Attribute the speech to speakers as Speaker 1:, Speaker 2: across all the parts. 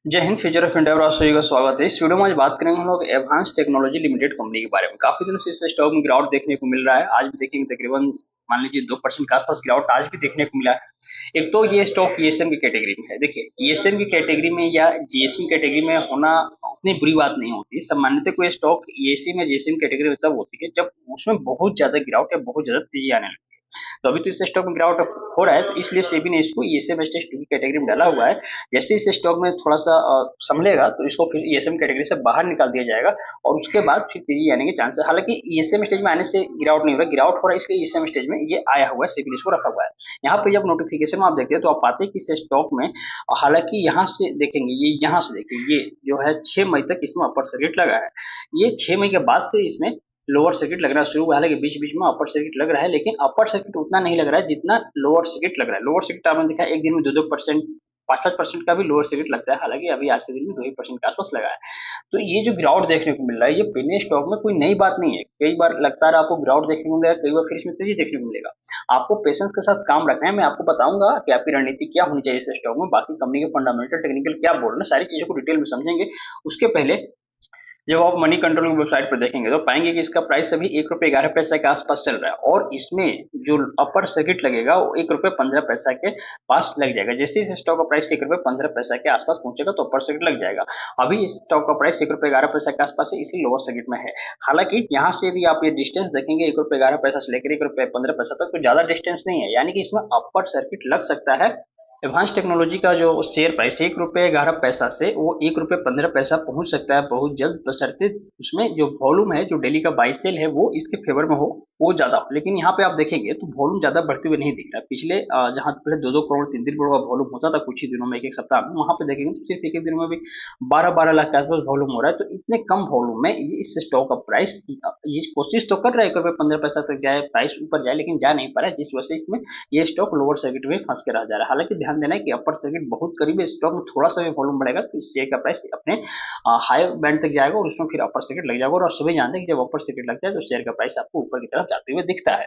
Speaker 1: जय Hind. Future of India और आप सभी का स्वागत है। इस वीडियो में आज बात करेंगे हम लोग एडवांस टेक्नोलॉजी लिमिटेड कंपनी के बारे में। काफी दिनों से इस स्टॉक में गिरावट देखने को मिल रहा है। आज भी देखेंगे तकरीबन मान लीजिए 2% के आसपास गिरावट आज भी देखने को मिला है। एक तो ये स्टॉक ईएसएम की कैटेगरी में है। देखिए ईएसएम की कैटेगरी में या जीएसएम कैटेगरी में होना उतनी बुरी बात नहीं होती। सामान्यतः कोई स्टॉक ईएसएम या जीएसएम कैटेगरी में तब होती है जब उसमें बहुत ज्यादा गिरावट या बहुत ज्यादा तेजी आने लगती है। तो अभी तो इस स्टॉक में गिरावट हो रहा है, तो इसलिए सेबी ने इसको ईएसएम स्टेज 2 की कैटेगरी में डाला हुआ है। जैसे इस स्टॉक में थोड़ा सा संभलेगा तो इसको फिर ईएसएम कैटेगरी से बाहर निकाल दिया जाएगा और उसके बाद फिर तेजी आने के चांस है। हालांकि ईएसएम स्टेज में आने से गिरावट नहीं हो रहा, गिरावट हो रहा है इसलिए ईएसएम स्टेज में ये आया हुआ है, सेबी ने इसको रखा हुआ है। यहाँ पे जब नोटिफिकेशन में आप देखते हैं तो आप पाते हैं कि इस स्टॉक में हालांकि यहाँ से देखेंगे, ये यहाँ से देखिए, ये जो है 6 मई तक इसमें अपर सर्किट लगा है। ये 6 मई के बाद से इसमें लोअर सर्किट लगना शुरू हुआ है। हालांकि बीच बीच में अपर सर्किट लग रहा है, लेकिन अपर सर्किट उतना नहीं लग रहा है जितना लोअर सर्किट लग रहा है। लोअर सर्किट आपने देखा एक दिन में 2-2%, 5-5% का भी लोअर सर्किट लगता है। हालांकि अभी आज के दिन में 2% के आसपास लगा है। तो ये जो गिरावट देखने को मिल रहा है ये पेनी स्टॉक में कोई नई बात नहीं है। कई बार लगता है आपको गिरावट देखने को मिलेगा, कई बार फिर इसमें तेजी देखने को मिलेगा। आपको पेशेंस के साथ काम रखना है। मैं आपको बताऊंगा कि आपकी रणनीति क्या होनी चाहिए इस स्टॉक में, बाकी कंपनी के फंडामेंटल टेक्निकल क्या बोल रहे हैं, सारी चीजों को डिटेल में समझेंगे। उसके पहले जब आप मनी कंट्रोल की वेबसाइट पर देखेंगे तो पाएंगे कि इसका प्राइस अभी 1 रुपये 11 पैसा के आसपास चल रहा है और इसमें जो अपर सर्किट लगेगा वो 1 रुपये 15 पैसा के पास लग जाएगा। जैसे इस स्टॉक का प्राइस 1 रुपये 15 पैसा के आसपास पहुंचेगा तो अपर सर्किट लग जाएगा। अभी इस स्टॉक का प्राइस 1 रुपये 11 पैसा के आसपास है, इसी लोअर सर्किट में है। हालांकि यहाँ से भी आप ये डिस्टेंस देखेंगे 1 रुपये 11 पैसा से लेकर 1 रुपये 15 पैसा तक, तो ज्यादा डिस्टेंस नहीं है, यानी कि इसमें अपर सर्किट लग सकता है। एडवांस टेक्नोलॉजी का जो शेयर प्राइस 1 रुपये 11 पैसा से वो 1 रुपये 15 पैसा पहुंच सकता है बहुत जल्द, बशर्ते उसमें जो वॉल्यूम है, जो डेली का बाई सेल है वो इसके फेवर में हो, वो ज्यादा हो। लेकिन यहाँ पे आप देखेंगे तो वॉल्यूम ज्यादा बढ़ते हुए नहीं दिख रहा है। पिछले जहां पहले 2-2 करोड़ 3-3 करोड़ का वॉल्यूम होता था कुछ ही दिनों में, एक एक सप्ताह में, वहां पे देखेंगे तो सिर्फ एक दिन में भी 12-12 लाख के आसपास वॉल्यूम हो रहा है। तो इतने कम वॉल्यूम में इस स्टॉक का प्राइस, ये कोशिश तो कर रहा है 1 रुपये 15 पैसा तक जाए, प्राइस ऊपर जाए, लेकिन जा नहीं पा रहा है, जिस वजह से इसमें ये स्टॉक लोअर सर्किट में फंस के रह जा रहा है। हालांकि ध्यान देना है कि अपर सर्किट बहुत करीब है, स्टॉक में थोड़ा सा भी वॉल्यूम बढ़ेगा तो इस शेयर का प्राइस अपने हाई बैंड तक जाएगा और उसमें फिर अपर सर्किट लग जाएगा। और सभी जानते हैं कि जब अपर सर्किट लगता है तो शेयर का प्राइस आपको ऊपर की तरफ जाते हुए दिखता है।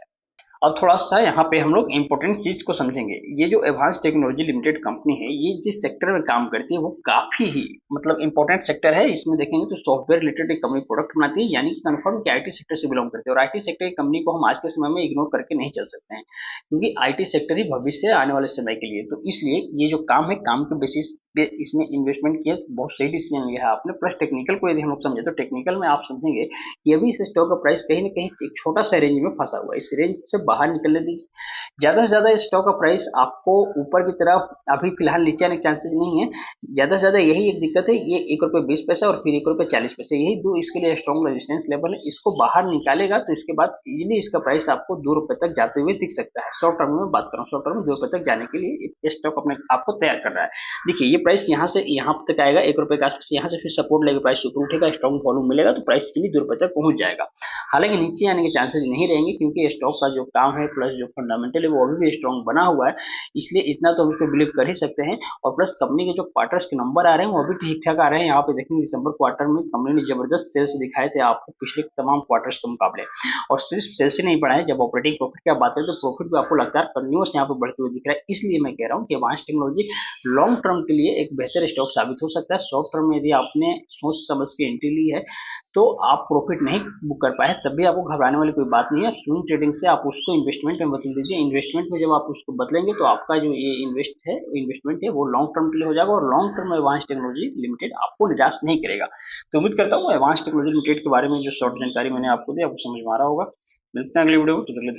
Speaker 1: अब थोड़ा सा यहाँ पे हम लोग इम्पोर्टेंट चीज को समझेंगे। ये जो एडवांस टेक्नोलॉजी लिमिटेड कंपनी है, ये जिस सेक्टर में काम करती है वो काफी ही मतलब इंपॉर्टेंट सेक्टर है। इसमें देखेंगे तो सॉफ्टवेयर रिलेटेड एक कंपनी प्रोडक्ट बनाती है, यानी कि कन्फर्म कि आईटी सेक्टर से बिलोंग करते हैं। और आईटी सेक्टर की कंपनी को हम आज के समय में इग्नोर करके नहीं चल सकते हैं, क्योंकि आईटी सेक्टर ही भविष्य है आने वाले समय के लिए। तो इसलिए ये जो काम है, काम के बेसिस पे इसमें इन्वेस्टमेंट किया तो बहुत सही डिसीजन लिया है आपने। प्लस टेक्निकल को यदि हम लोग समझे तो टेक्निकल में आप समझेंगे कि अभी इस स्टॉक का प्राइस कहीं ना कहीं एक छोटा सा रेंज में फंसा हुआ है। इस रेंज से बाहर निकलने दीजिए। ज्यादा से ज्यादा इस स्टॉक का प्राइस आपको ऊपर की तरफ अभी फिलहाल नीचे आने के चांसेस नहीं है। ज्यादा से ज्यादा यही एक दिक्कत है, ये 1 रुपये 20 पैसा और फिर 1 रुपये 40 पैसे, यही दो इसके लिए स्ट्रॉन्ग रेजिस्टेंस लेवल है। इसको बाहर निकालेगा तो इसके बाद इजिली इसका प्राइस आपको 2 रुपए तक जाते हुए दिख सकता है। शॉर्ट टर्म में बात करूँ, शॉर्ट टर्म में 2 रुपए तक जाने के लिए स्टॉक अपने आपको तैयार कर रहा है। देखिए ये प्राइस यहाँ से यहाँ तक आएगा 1 रुपए के आसपास, यहाँ से फिर सपोर्ट लेगा, प्राइस ऊपर उठेगा, स्ट्रॉन्ग वॉल्यूम मिलेगा तो प्राइस इजिली 2 रुपए तक पहुंच जाएगा। हालांकि नीचे आने के चांसेस नहीं रहेंगे, क्योंकि स्टॉक का जो काम है प्लस जो फंडामेंटल है वो अभी भी स्ट्रॉन्ग बना हुआ है। इसलिए इतना तो हम इसको बिलीव कर ही सकते हैं। और प्लस कंपनी के जो क्वार्टर्स के नंबर आ रहे हैं वो भी ठीक ठाक आ रहे हैं। यहाँ पे देखेंगे दिसंबर क्वार्टर में कंपनी ने जबरदस्त सेल्स दिखाए थे आपको पिछले तमाम क्वार्टर्स के मुकाबले। और सिर्फ सेल्स ही नहीं बढ़ाए, जब ऑपरेटिंग प्रॉफिट की बात करें तो प्रॉफिट भी आपको लगता है कंटिन्यूस यहाँ पे बढ़ते हुए दिख रहा है। इसलिए मैं कह रहा हूँ कि एडवांस टेक्नोलॉजी लॉन्ग टर्म के लिए एक बेहतर स्टॉक साबित हो सकता है। शॉर्ट टर्म में यदि आपने सोच समझ के एंट्री ली है तो आप प्रॉफिट नहीं बुक कर पाए, तब भी आपको घबराने वाली कोई बात नहीं है। स्विंग ट्रेडिंग से आप उसको इन्वेस्टमेंट में बदल दीजिए। इन्वेस्टमेंट में जब आप उसको बदलेंगे तो आपका जो ये इन्वेस्टमेंट है वो लॉन्ग टर्म के लिए हो जाएगा और लॉन्ग टर्म में एडवांस टेक्नोलॉजी लिमिटेड आपको निराश नहीं करेगा। तो उम्मीद करता हूँ एडवांस टेक्नोलॉजी लिमिटेड के बारे में जो शॉर्ट जानकारी मैंने आपको दी आपको समझ में आ रहा होगा। मिलते हैं अगली वीडियो में, तो धन्यवाद।